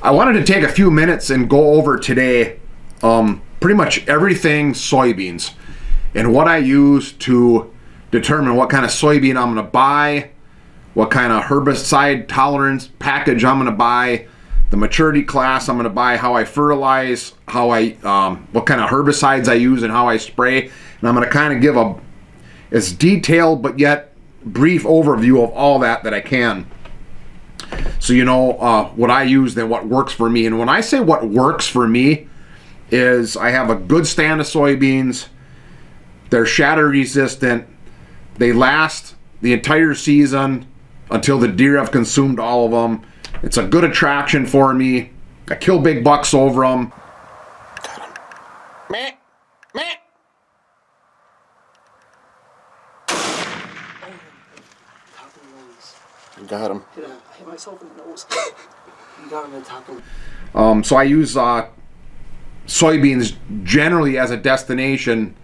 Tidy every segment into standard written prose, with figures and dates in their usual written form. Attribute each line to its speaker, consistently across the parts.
Speaker 1: I wanted to take a few minutes and go over today pretty much everything soybeans and what I use to determine what kind of soybean I'm going to buy, what kind of herbicide tolerance package I'm going to buy, the maturity class I'm going to buy, how I fertilize, how I what kind of herbicides I use and how I spray. And I'm going to kind of give a as detailed but yet brief overview of all that I can. So you know what I use and what works for me. And when I say what works for me is I have a good stand of soybeans. They're shatter resistant. They last the entire season until the deer have consumed all of them. It's a good attraction for me. I kill big bucks over them. Got him. Meh. Meh. Got him.
Speaker 2: Yeah, I hit myself in the nose. You got him in top of him.
Speaker 1: So I use soybeans generally as a destination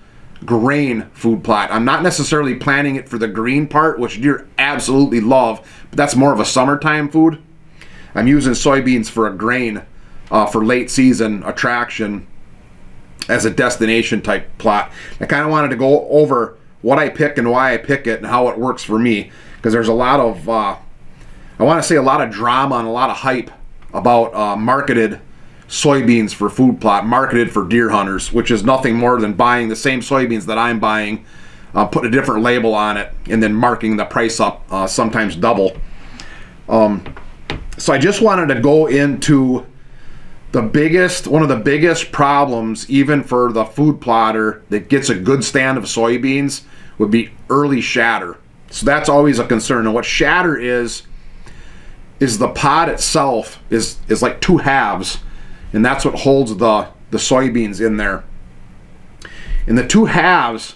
Speaker 1: grain food plot. I'm not necessarily planting it for the green part, which deer absolutely love, but that's more of a summertime food. I'm using soybeans for a grain for late season attraction as a destination type plot. I kind of wanted to go over what I pick and why I pick it and how it works for me, because there's a lot of I want to say a lot of drama and a lot of hype about marketed soybeans for food plot, marketed for deer hunters, which is nothing more than buying the same soybeans that I'm buying, put a different label on it, and then marking the price up, sometimes double. So I just wanted to go into one of the biggest problems, even for the food plotter that gets a good stand of soybeans, would be early shatter. So that's always a concern. And what shatter is the pod itself is like two halves, and that's what holds the soybeans in there. And the two halves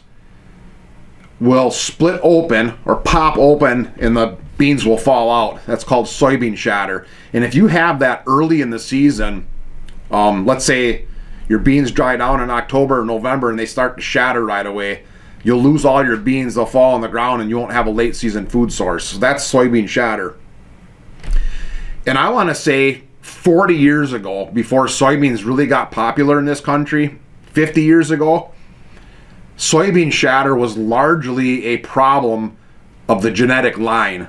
Speaker 1: will split open or pop open, and the beans will fall out. That's called soybean shatter. And if you have that early in the season, let's say your beans dry down in October or November and they start to shatter right away, you'll lose all your beans, they'll fall on the ground, and you won't have a late season food source. So that's soybean shatter. And I want to say 40 years ago, before soybeans really got popular in this country, 50 years ago, soybean shatter was largely a problem of the genetic line.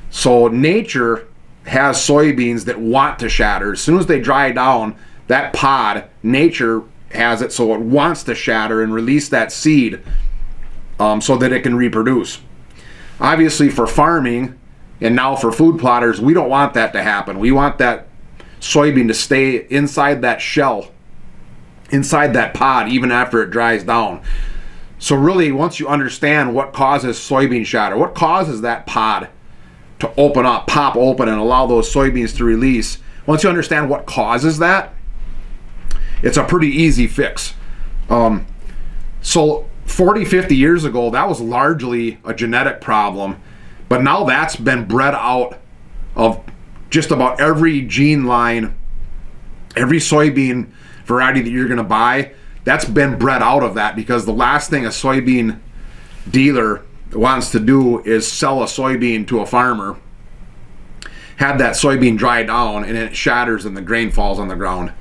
Speaker 1: So nature has soybeans that want to shatter. As soon as they dry down, that pod, nature has it so it wants to shatter and release that seed so that it can reproduce. Obviously for farming and now for food plotters, we don't want that to happen. We want that soybean to stay inside that shell, inside that pod, even after it dries down. So really, once you understand what causes soybean shatter, what causes that pod to open up, pop open, and allow those soybeans to release, once you understand what causes that, it's a pretty easy fix. So 40, 50 years ago, that was largely a genetic problem, but now that's been bred out of just about every gene line, every soybean variety that you're going to buy. That's been bred out of that, because the last thing a soybean dealer wants to do is sell a soybean to a farmer, have that soybean dry down, and it shatters and the grain falls on the ground.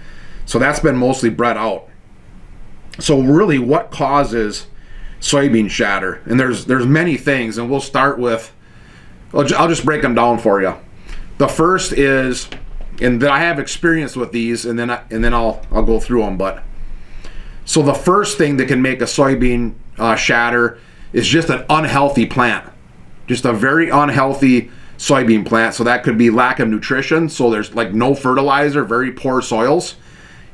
Speaker 1: So that's been mostly bred out. So really, what causes soybean shatter? And there's many things, and we'll start with, I'll just break them down for you. The first is, and that I have experience with these, and then I'll go through them. But so the first thing that can make a soybean shatter is just an unhealthy plant, just a very unhealthy soybean plant. So that could be lack of nutrition. So there's like no fertilizer, very poor soils.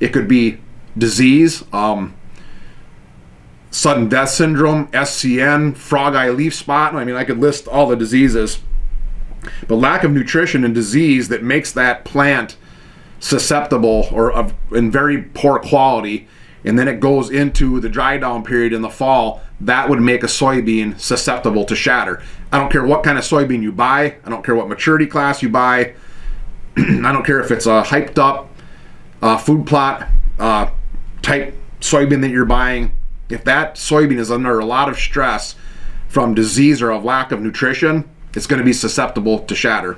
Speaker 1: It could be disease, sudden death syndrome, SCN, frog eye leaf spot. I mean, I could list all the diseases. But lack of nutrition and disease that makes that plant susceptible or in very poor quality, and then it goes into the dry down period in the fall, that would make a soybean susceptible to shatter. I don't care what kind of soybean you buy. I don't care what maturity class you buy. I don't care if it's a hyped up food plot type soybean that you're buying. If that soybean is under a lot of stress from disease or a lack of nutrition, it's going to be susceptible to shatter.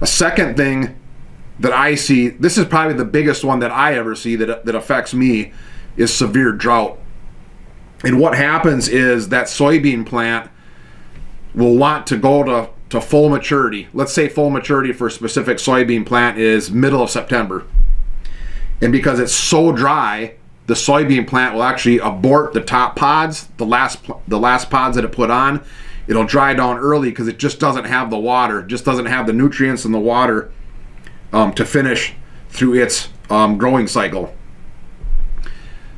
Speaker 1: A second thing that I see, this is probably the biggest one that I ever see that affects me, is severe drought. And what happens is that soybean plant will want to go to full maturity. Let's say full maturity for a specific soybean plant is middle of September. And because it's so dry, the soybean plant will actually abort the top pods, the last pods that it put on. It'll dry down early because it just doesn't have the water, just doesn't have the nutrients and the water to finish through its growing cycle.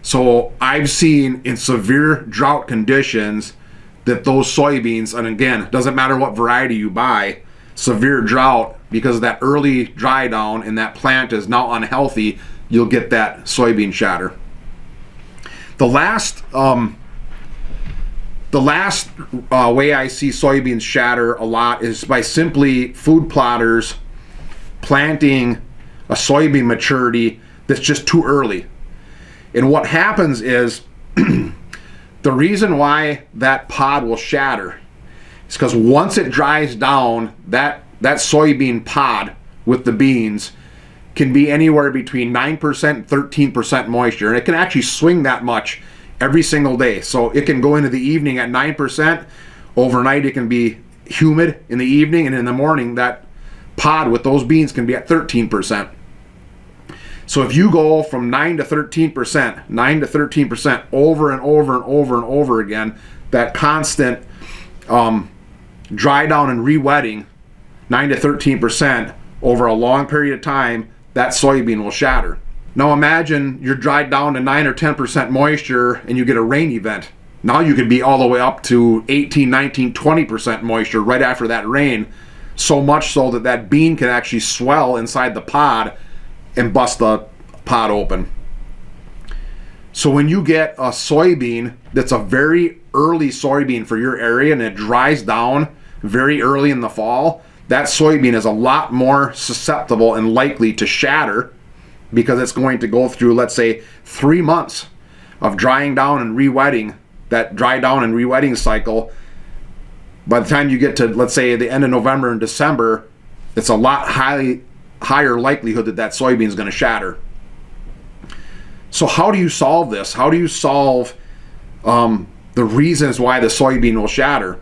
Speaker 1: So I've seen in severe drought conditions that those soybeans, and again, it doesn't matter what variety you buy, severe drought, because of that early dry down and that plant is now unhealthy, you'll get that soybean shatter. The last way I see soybeans shatter a lot is by simply food plotters planting a soybean maturity that's just too early. And what happens is the reason why that pod will shatter is because once it dries down, that soybean pod with the beans can be anywhere between 9% and 13% moisture. And it can actually swing that much every single day. So it can go into the evening at 9%. Overnight it can be humid in the evening, and in the morning that pod with those beans can be at 13%. So if you go from 9 to 13% over and over and over and over again, that constant dry down and re-wetting, 9 to 13% over a long period of time, that soybean will shatter. Now imagine you're dried down to 9 or 10% moisture and you get a rain event. Now you could be all the way up to 18, 19, 20% moisture right after that rain, so much so that that bean can actually swell inside the pod and bust the pod open. So when you get a soybean that's a very early soybean for your area and it dries down very early in the fall, that soybean is a lot more susceptible and likely to shatter because it's going to go through, let's say, 3 months of drying down and re-wetting. That dry down and re-wetting cycle, by the time you get to, let's say, the end of November and December, it's a lot higher likelihood that that soybean is going to shatter. So how do you solve this? How do you solve the reasons why the soybean will shatter?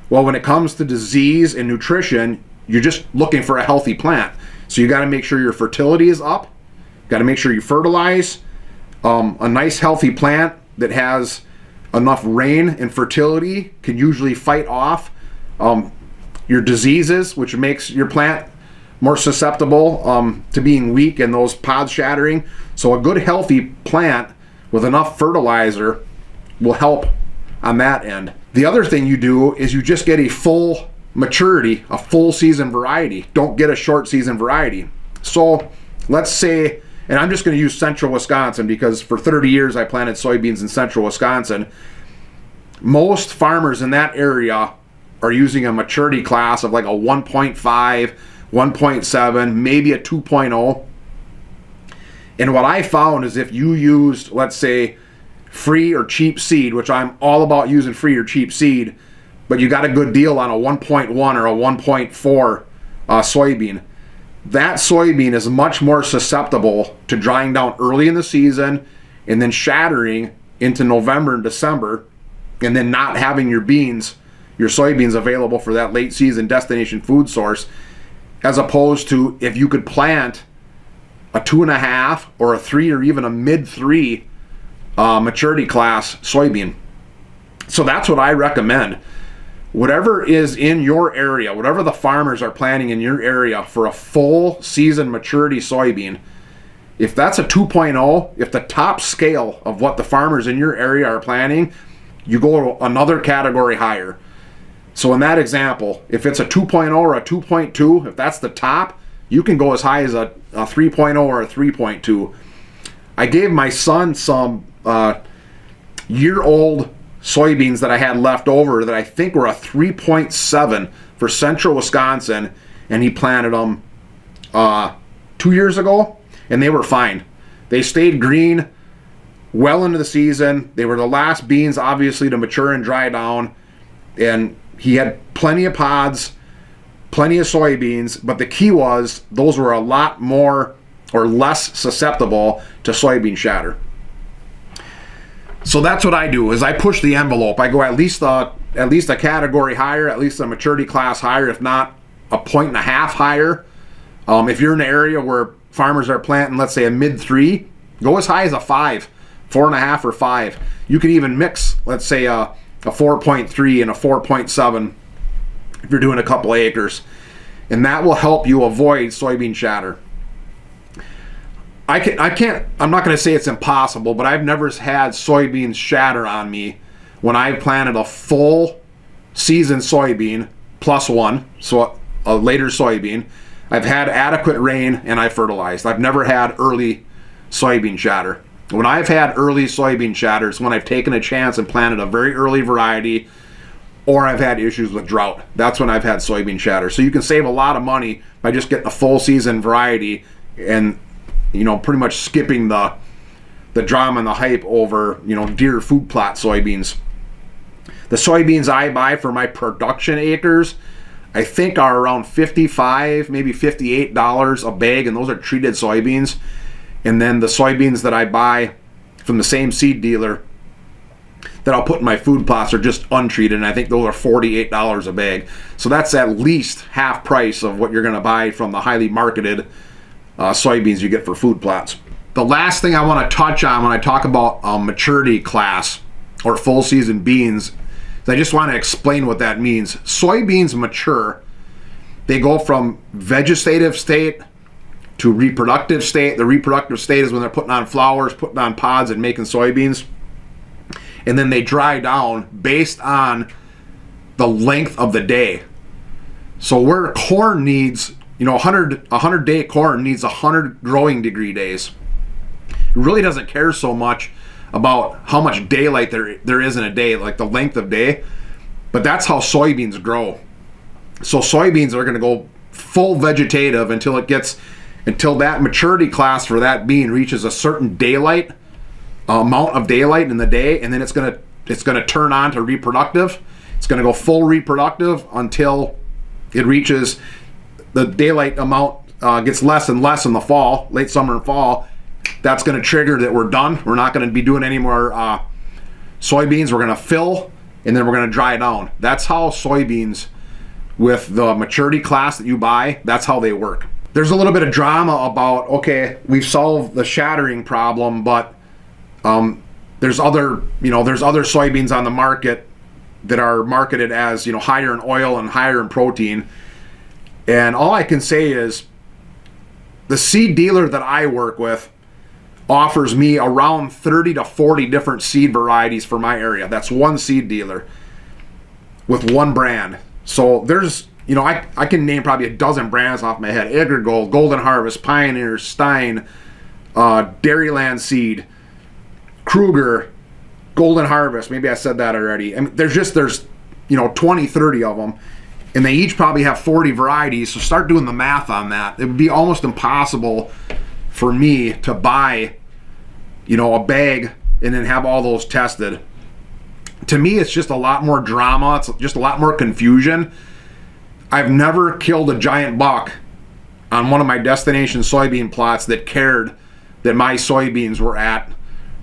Speaker 1: Well, when it comes to disease and nutrition, you're just looking for a healthy plant. So you got to make sure your fertility is up. Got to make sure you fertilize. A nice healthy plant that has enough rain and fertility can usually fight off your diseases, which makes your plant more susceptible to being weak and those pods shattering. So a good healthy plant with enough fertilizer will help on that end. The other thing you do is you just get a full maturity, a full season variety. Don't get a short season variety. So let's say, and I'm just going to use central Wisconsin because for 30 years I planted soybeans in central Wisconsin. Most farmers in that area are using a maturity class of like a 1.5, 1.7, maybe a 2.0. And what I found is if you used, let's say, free or cheap seed, which I'm all about using free or cheap seed, but you got a good deal on a 1.1 or a 1.4 soybean, that soybean is much more susceptible to drying down early in the season and then shattering into November and December, and then not having your soybeans available for that late season destination food source, as opposed to if you could plant a 2.5 or a 3 or even a mid-3 maturity class soybean. So that's what I recommend. Whatever is in your area, whatever the farmers are planting in your area for a full season maturity soybean, if that's a 2.0, if the top scale of what the farmers in your area are planting, you go another category higher. So in that example, if it's a 2.0 or a 2.2, if that's the top, you can go as high as a 3.0 or a 3.2. I gave my son some year-old soybeans that I had left over that I think were a 3.7 for central Wisconsin, and he planted them 2 years ago, and they were fine. They stayed green well into the season. They were the last beans, obviously, to mature and dry down, and he had plenty of pods, plenty of soybeans, but the key was those were a lot more or less susceptible to soybean shatter. So that's what I do, is I push the envelope. I go at least a category higher, at least a maturity class higher, if not a 1.5 higher. If you're in an area where farmers are planting, let's say a mid-3, go as high as a 5, 4.5 or 5. You can even mix, let's say a 4.3 and a 4.7 if you're doing a couple of acres. And that will help you avoid soybean shatter. I'm not going to say it's impossible, but I've never had soybeans shatter on me when I've planted a full season soybean plus one, so a later soybean. I've had adequate rain and I fertilized. I've never had early soybean shatter. When I've had early soybean shatter, it's when I've taken a chance and planted a very early variety, or I've had issues with drought. That's when I've had soybean shatter. So you can save a lot of money by just getting a full season variety and, you know, pretty much skipping the drama and the hype over, you know, deer food plot soybeans. The soybeans I buy for my production acres, I think are around $55, maybe $58 a bag, and those are treated soybeans. And then the soybeans that I buy from the same seed dealer that I'll put in my food plots are just untreated, and I think those are $48 a bag. So that's at least half price of what you're going to buy from the highly marketed soybeans you get for food plots. The last thing I want to touch on when I talk about maturity class or full season beans is I just want to explain what that means. Soybeans mature. They go from vegetative state to reproductive state. The reproductive state is when they're putting on flowers, putting on pods, and making soybeans. And then they dry down based on the length of the day. So where corn needs, you know, 100 day corn needs 100 growing degree days. It really doesn't care so much about how much daylight there is in a day, like the length of day, but that's how soybeans grow. So soybeans are going to go full vegetative until that maturity class for that bean reaches a certain daylight amount of daylight in the day, and then it's going to turn on to reproductive. It's going to go full reproductive until it reaches the daylight amount gets less and less in the fall, late summer and fall. That's going to trigger that we're done. We're not going to be doing any more soybeans. We're going to fill, and then we're going to dry down. That's how soybeans with the maturity class that you buy, that's how they work. There's a little bit of drama about, okay, we've solved the shattering problem, but there's other soybeans on the market that are marketed as, you know, higher in oil and higher in protein. And all I can say is the seed dealer that I work with offers me around 30 to 40 different seed varieties for my area. That's one seed dealer with one brand. So there's, you know, I can name probably a dozen brands off my head. Agrigold, Golden Harvest, Pioneer, Stein, Dairyland Seed, Kruger, Golden Harvest. Maybe I said that already. I mean, there's you know, 20, 30 of them. And they each probably have 40 varieties. So start doing the math on that. It would be almost impossible for me to buy, you know, a bag and then have all those tested. To me, it's just a lot more drama. It's just a lot more confusion. I've never killed a giant buck on one of my destination soybean plots that cared that my soybeans were at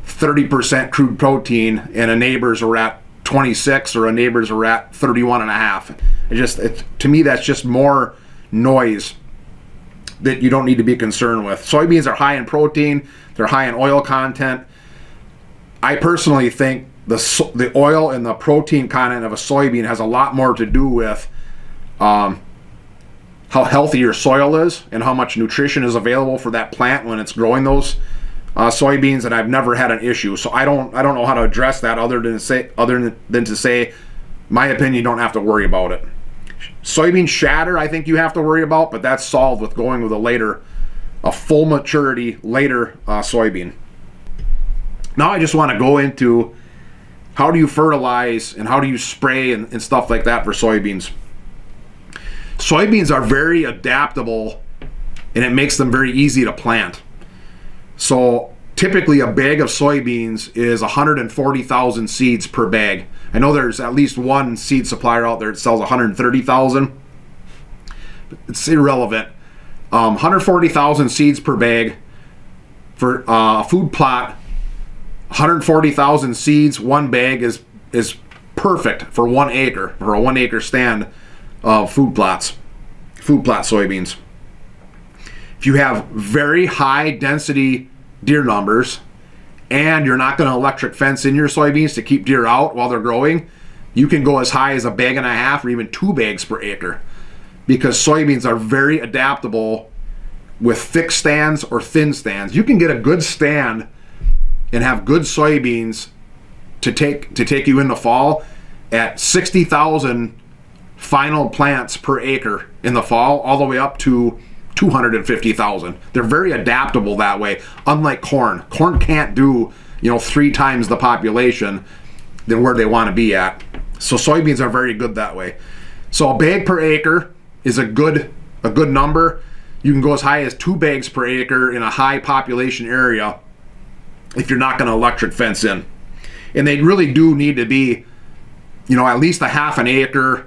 Speaker 1: 30% crude protein and a neighbor's were at 26 or a neighbor's were at 31.5. To me, that's just more noise that you don't need to be concerned with. Soybeans are high in protein. They're high in oil content. I personally think the oil and the protein content of a soybean has a lot more to do with how healthy your soil is and how much nutrition is available for that plant when it's growing those soybeans, and I've never had an issue. So I don't know how to address that other than to say, my opinion, you don't have to worry about it. Soybean shatter, I think you have to worry about, but that's solved with going with a full maturity later soybean. Now I just want to go into how do you fertilize and how do you spray and stuff like that for soybeans. Soybeans are very adaptable, and it makes them very easy to plant. So typically a bag of soybeans is 140,000 seeds per bag. I know there's at least one seed supplier out there that sells 130,000. It's irrelevant. 140,000 seeds per bag for a food plot. 140,000 seeds, one bag is perfect for 1 acre, for a 1 acre stand of food plot soybeans. If you have very high density deer numbers and you're not going to electric fence in your soybeans to keep deer out while they're growing, you can go as high as 1.5 bags or even 2 bags per acre, because soybeans are very adaptable with thick stands or thin stands. You can get a good stand and have good soybeans to take you in the fall at 60,000 final plants per acre in the fall, all the way up to 250,000. They're very adaptable that way, unlike corn. Corn can't do 3 times the population than where they want to be at. So soybeans are very good that way. So a bag per acre is a good number. You can go as high as 2 bags per acre in a high population area if you're not going to electric fence in. And they really do need to be, at least 1/2 acre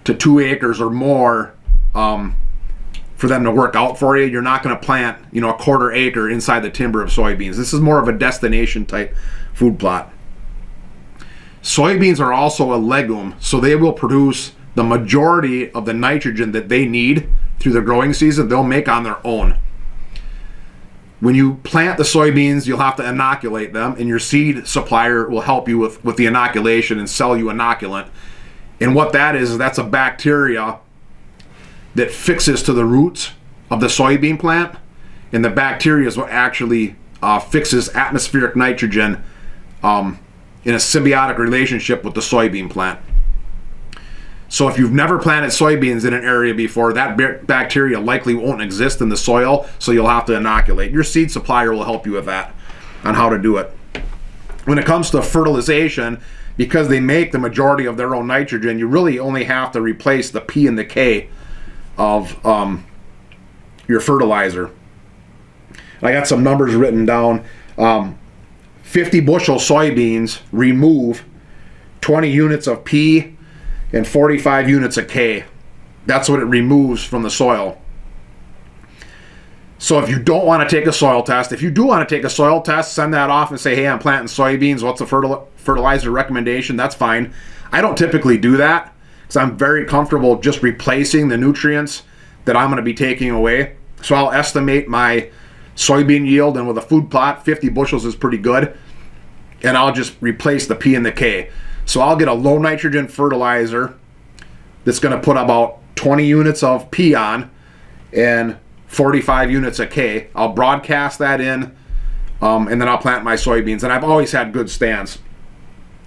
Speaker 1: to 2 acres or more for them to work out for you. You're not going to plant, a 1/4 acre inside the timber of soybeans. This is more of a destination type food plot. Soybeans are also a legume, so they will produce the majority of the nitrogen that they need through the growing season. They'll make on their own. When you plant the soybeans, you'll have to inoculate them, and your seed supplier will help you with the inoculation and sell you inoculant. And what that is that's a bacteria that fixes to the roots of the soybean plant, and the bacteria is what actually fixes atmospheric nitrogen in a symbiotic relationship with the soybean plant. So if you've never planted soybeans in an area before, that bacteria likely won't exist in the soil, so you'll have to inoculate. Your seed supplier will help you with that, on how to do it. When it comes to fertilization, because they make the majority of their own nitrogen, you really only have to replace the P and the K of your fertilizer. I got some numbers written down. 50 bushel soybeans remove 20 units of P and 45 units of K. That's what it removes from the soil. So if you don't want to take a soil test, if you do want to take a soil test, send that off and say, hey, I'm planting soybeans. What's the fertilizer recommendation? That's fine. I don't typically do that because I'm very comfortable just replacing the nutrients that I'm going to be taking away. So I'll estimate my soybean yield, and with a food plot, 50 bushels is pretty good. And I'll just replace the P and the K. So I'll get a low nitrogen fertilizer that's going to put about 20 units of P on and 45 units of K. I'll broadcast that in, and then I'll plant my soybeans. And I've always had good stands.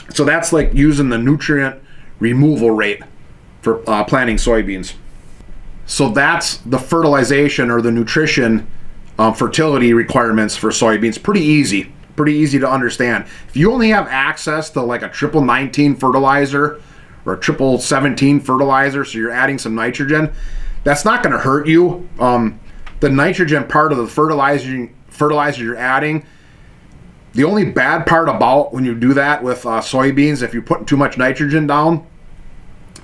Speaker 1: So that's like using the nutrient removal rate for planting soybeans. So that's the fertilization or the nutrition fertility requirements for soybeans. Pretty easy to understand. If you only have access to like a 19 fertilizer or a 17 fertilizer, so you're adding some nitrogen, that's not going to hurt you. The nitrogen part of the fertilizer you're adding, the only bad part about when you do that with soybeans, if you're putting too much nitrogen down,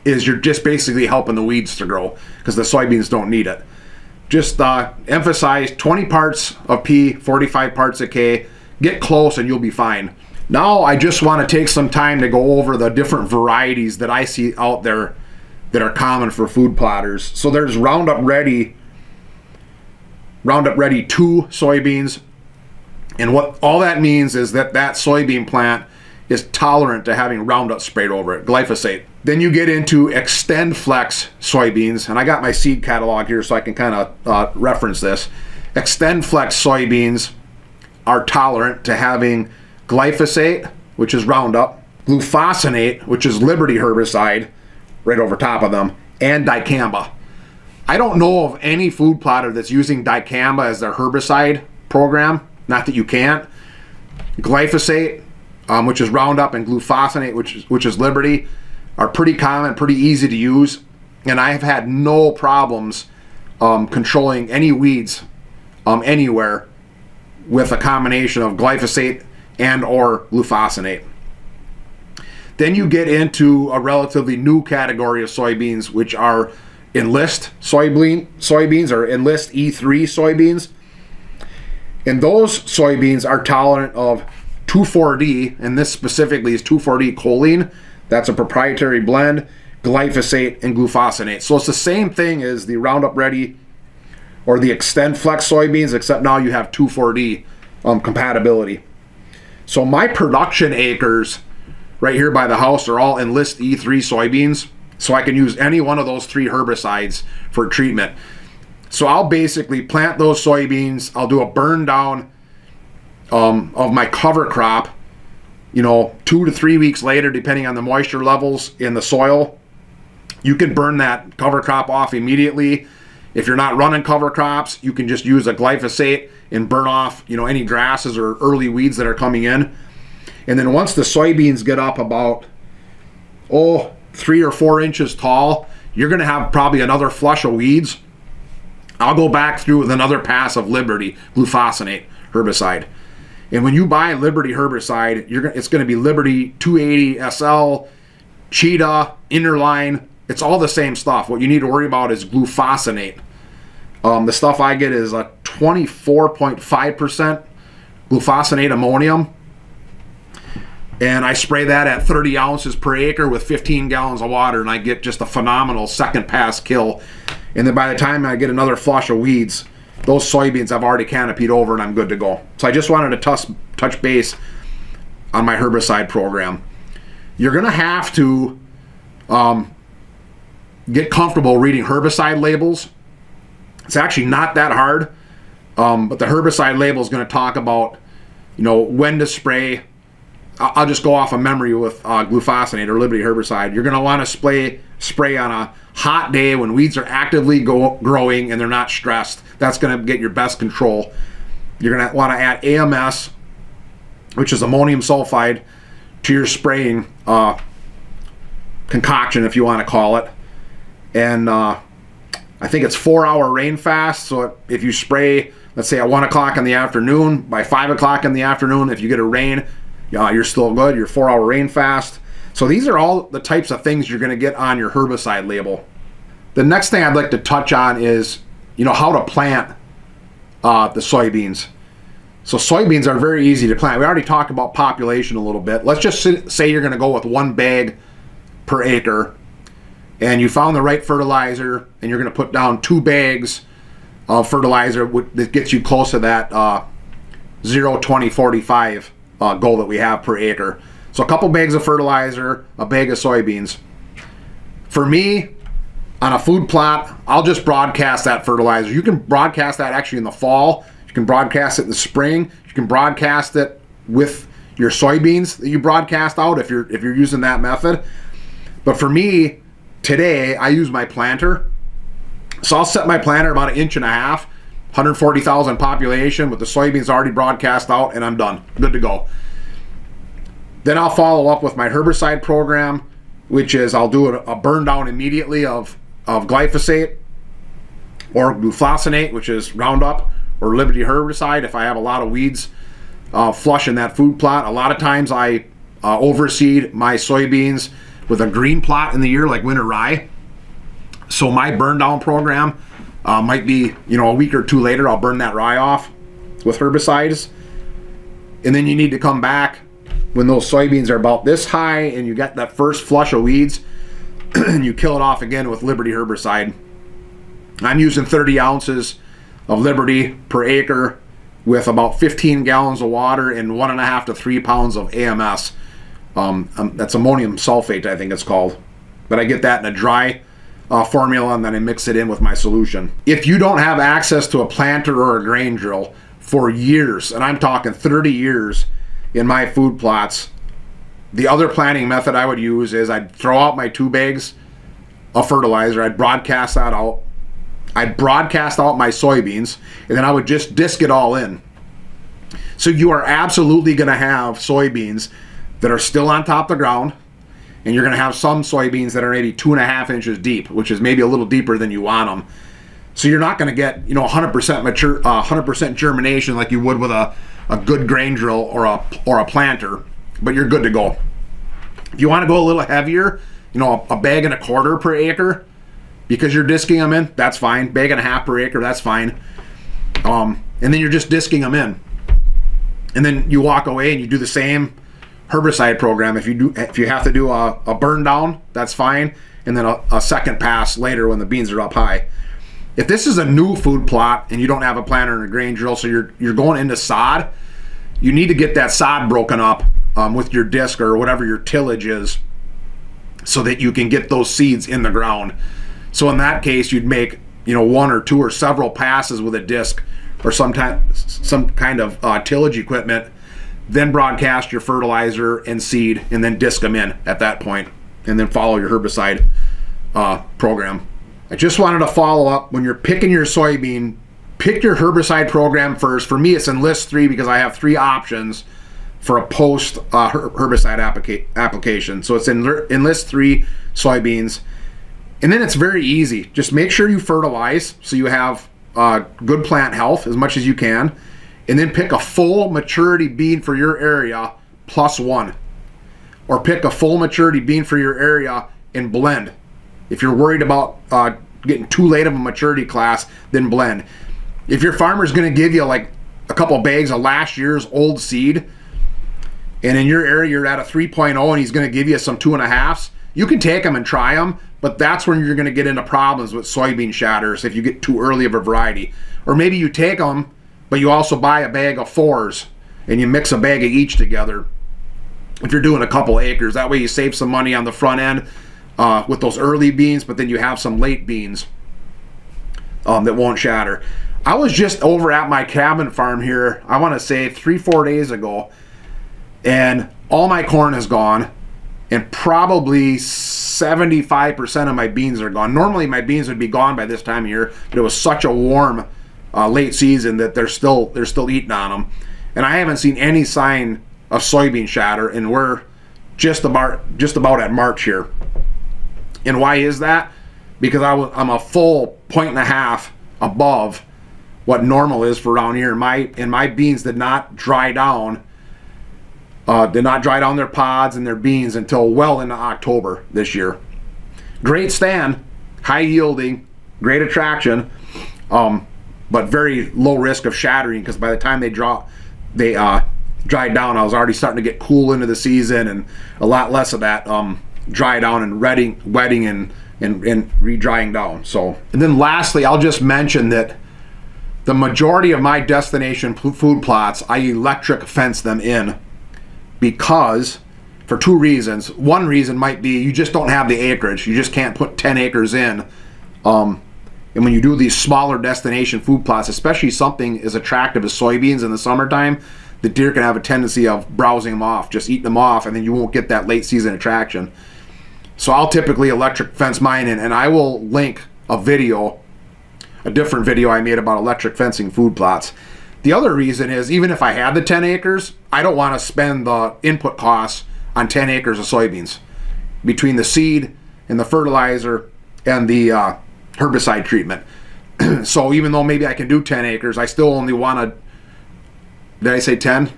Speaker 1: is you're just basically helping the weeds to grow because the soybeans don't need it. Just emphasize 20 parts of P, 45 parts of K. Get close and you'll be fine. Now I just want to take some time to go over the different varieties that I see out there that are common for food plotters. So there's Roundup Ready 2 soybeans, and what all that means is that soybean plant is tolerant to having Roundup sprayed over it, glyphosate. Then you get into Extend Flex soybeans, and I got my seed catalog here so I can kind of reference this. Extend Flex soybeans are tolerant to having glyphosate, which is Roundup, glufosinate, which is Liberty herbicide, right over top of them, and dicamba. I don't know of any food plotter that's using dicamba as their herbicide program. Not that you can't. Glyphosate, which is Roundup, and glufosinate, which is Liberty, are pretty common, pretty easy to use, and I have had no problems controlling any weeds anywhere with a combination of glyphosate and or glufosinate. Then you get into a relatively new category of soybeans, which are Enlist soybeans or Enlist E3 soybeans. And those soybeans are tolerant of 2,4-D, and this specifically is 2,4-D choline. That's a proprietary blend, glyphosate, and glufosinate. So it's the same thing as the Roundup Ready or the Extend Flex soybeans, except now you have 2,4-D compatibility. So my production acres right here by the house are all Enlist E3 soybeans, so I can use any one of those 3 herbicides for treatment. So I'll basically plant those soybeans, I'll do a burn down of my cover crop, 2 to 3 weeks later, depending on the moisture levels in the soil. You can burn that cover crop off immediately. If you're not running cover crops, you can just use a glyphosate and burn off, any grasses or early weeds that are coming in. And then once the soybeans get up about, 3 or 4 inches tall, you're going to have probably another flush of weeds. I'll go back through with another pass of Liberty glufosinate herbicide. And when you buy Liberty herbicide, it's going to be Liberty 280 SL, Cheetah, Interline. It's all the same stuff. What you need to worry about is glufosinate. The stuff I get is a 24.5% glufosinate ammonium. And I spray that at 30 ounces per acre with 15 gallons of water, and I get just a phenomenal second pass kill. And then by the time I get another flush of weeds, those soybeans I've already canopied over and I'm good to go. So I just wanted to touch base on my herbicide program. You're going to have to get comfortable reading herbicide labels. It's actually not that hard, but the herbicide label is going to talk about, when to spray. I'll just go off of memory with glufosinate or Liberty herbicide. You're going to want to spray on a hot day when weeds are actively growing and they're not stressed. That's going to get your best control. You're going to want to add AMS, which is ammonium sulfide, to your spraying concoction, if you want to call it. And I think it's 4-hour rain fast. So if you spray, let's say at 1 o'clock in the afternoon, by 5 o'clock in the afternoon, if you get a rain, you're still good. You're 4-hour rain fast. So these are all the types of things you're going to get on your herbicide label. The next thing I'd like to touch on is, how to plant the soybeans. So soybeans are very easy to plant. We already talked about population a little bit. Let's just say you're going to go with 1 bag per acre, and you found the right fertilizer, and you're going to put down 2 bags of fertilizer that gets you close to that 0, 20, 45 goal that we have per acre. So a couple bags of fertilizer, a bag of soybeans. For me, on a food plot, I'll just broadcast that fertilizer. You can broadcast that actually in the fall. You can broadcast it in the spring. You can broadcast it with your soybeans that you broadcast out if you're using that method. But for me, today, I use my planter. So I'll set my planter about 1.5 inches, 140,000 population with the soybeans already broadcast out, and I'm done. Good to go. Then I'll follow up with my herbicide program, which is I'll do a burn down immediately of glyphosate or glufosinate, which is Roundup or Liberty herbicide if I have a lot of weeds flush in that food plot. A lot of times I overseed my soybeans with a green plot in the year like winter rye. So my burn down program might be, a week or 2 later, I'll burn that rye off with herbicides. And then you need to come back when those soybeans are about this high and you get that first flush of weeds and you kill it off again with Liberty herbicide. I'm using 30 ounces of Liberty per acre with about 15 gallons of water and 1.5 to 3 pounds of AMS. That's ammonium sulfate, I think it's called. But I get that in a dry formula and then I mix it in with my solution. If you don't have access to a planter or a grain drill for years, and I'm talking 30 years in my food plots, the other planting method I would use is I'd throw out my 2 bags of fertilizer, I'd broadcast that out, I'd broadcast out my soybeans, and then I would just disc it all in. So you are absolutely going to have soybeans that are still on top of the ground, and you're going to have some soybeans that are maybe 2.5 inches deep, which is maybe a little deeper than you want them. So you're not going to get 100% mature, 100% germination like you would with a good grain drill or a planter, but you're good to go. If you want to go a little heavier, a bag and a quarter per acre, because you're disking them in, that's fine. Bag and a half per acre, that's fine. And then you're just disking them in. And then you walk away and you do the same herbicide program. If you have to do a burn down, that's fine. And then a second pass later when the beans are up high. If this is a new food plot and you don't have a planter and a grain drill, so you're going into sod, you need to get that sod broken up with your disc or whatever your tillage is, so that you can get those seeds in the ground. So in that case, you'd make one or two or several passes with a disc or some kind of tillage equipment, then broadcast your fertilizer and seed, and then disc them in at that point, and then follow your herbicide program. I just wanted to follow up, when you're picking your soybean, pick your herbicide program first. For me, it's Enlist 3 because I have 3 options for a post herbicide application. So it's Enlist 3 soybeans. And then it's very easy. Just make sure you fertilize so you have good plant health as much as you can. And then pick a full maturity bean for your area +1. Or pick a full maturity bean for your area and blend. If you're worried about getting too late of a maturity class, then blend. If your farmer's going to give you like a couple bags of last year's old seed, and in your area you're at a 3.0 and he's going to give you some 2.5s, you can take them and try them, but that's when you're going to get into problems with soybean shatters if you get too early of a variety. Or maybe you take them, but you also buy a bag of 4s and you mix a bag of each together if you're doing a couple acres. That way you save some money on the front end with those early beans, but then you have some late beans that won't shatter. I was just over at my cabin farm here, I want to say 3-4 days ago, and all my corn is gone, and probably 75% of my beans are gone. Normally my beans would be gone by this time of year, but it was such a warm late season that they're still eating on them. And I haven't seen any sign of soybean shatter, and we're just about at March here. And why is that? Because I'm a full 1.5 above what normal is for around here. And my beans did not dry down their pods and their beans until well into October this year. Great stand, high yielding, great attraction, but very low risk of shattering, because by the time they dried down, I was already starting to get cool into the season, and a lot less of that dry down and wetting and re-drying down. So, and then lastly, I'll just mention that the majority of my destination food plots, I electric fence them in, because for 2 reasons. One reason might be you just don't have the acreage. You just can't put 10 acres in. And when you do these smaller destination food plots, especially something as attractive as soybeans in the summertime, the deer can have a tendency of browsing them off, just eating them off, and then you won't get that late season attraction. So I'll typically electric fence mine in, and I will link a different video I made about electric fencing food plots. The other reason is, even if I had the 10 acres, I don't want to spend the input costs on 10 acres of soybeans between the seed and the fertilizer and the herbicide treatment. So even though maybe I can do 10 acres, I still only want to, did I say 10?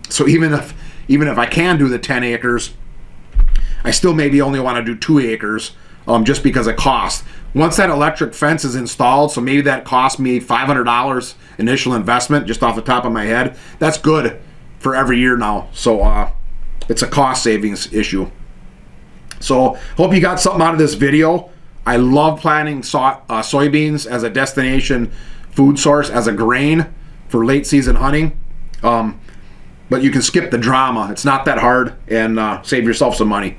Speaker 1: So even if I can do the 10 acres, I still maybe only want to do 2 acres just because of cost. Once that electric fence is installed, so maybe that cost me $500 initial investment just off the top of my head, that's good for every year now. So it's a cost savings issue. So hope you got something out of this video. I love planting soybeans as a destination food source, as a grain for late season hunting. But you can skip the drama. It's not that hard, and save yourself some money.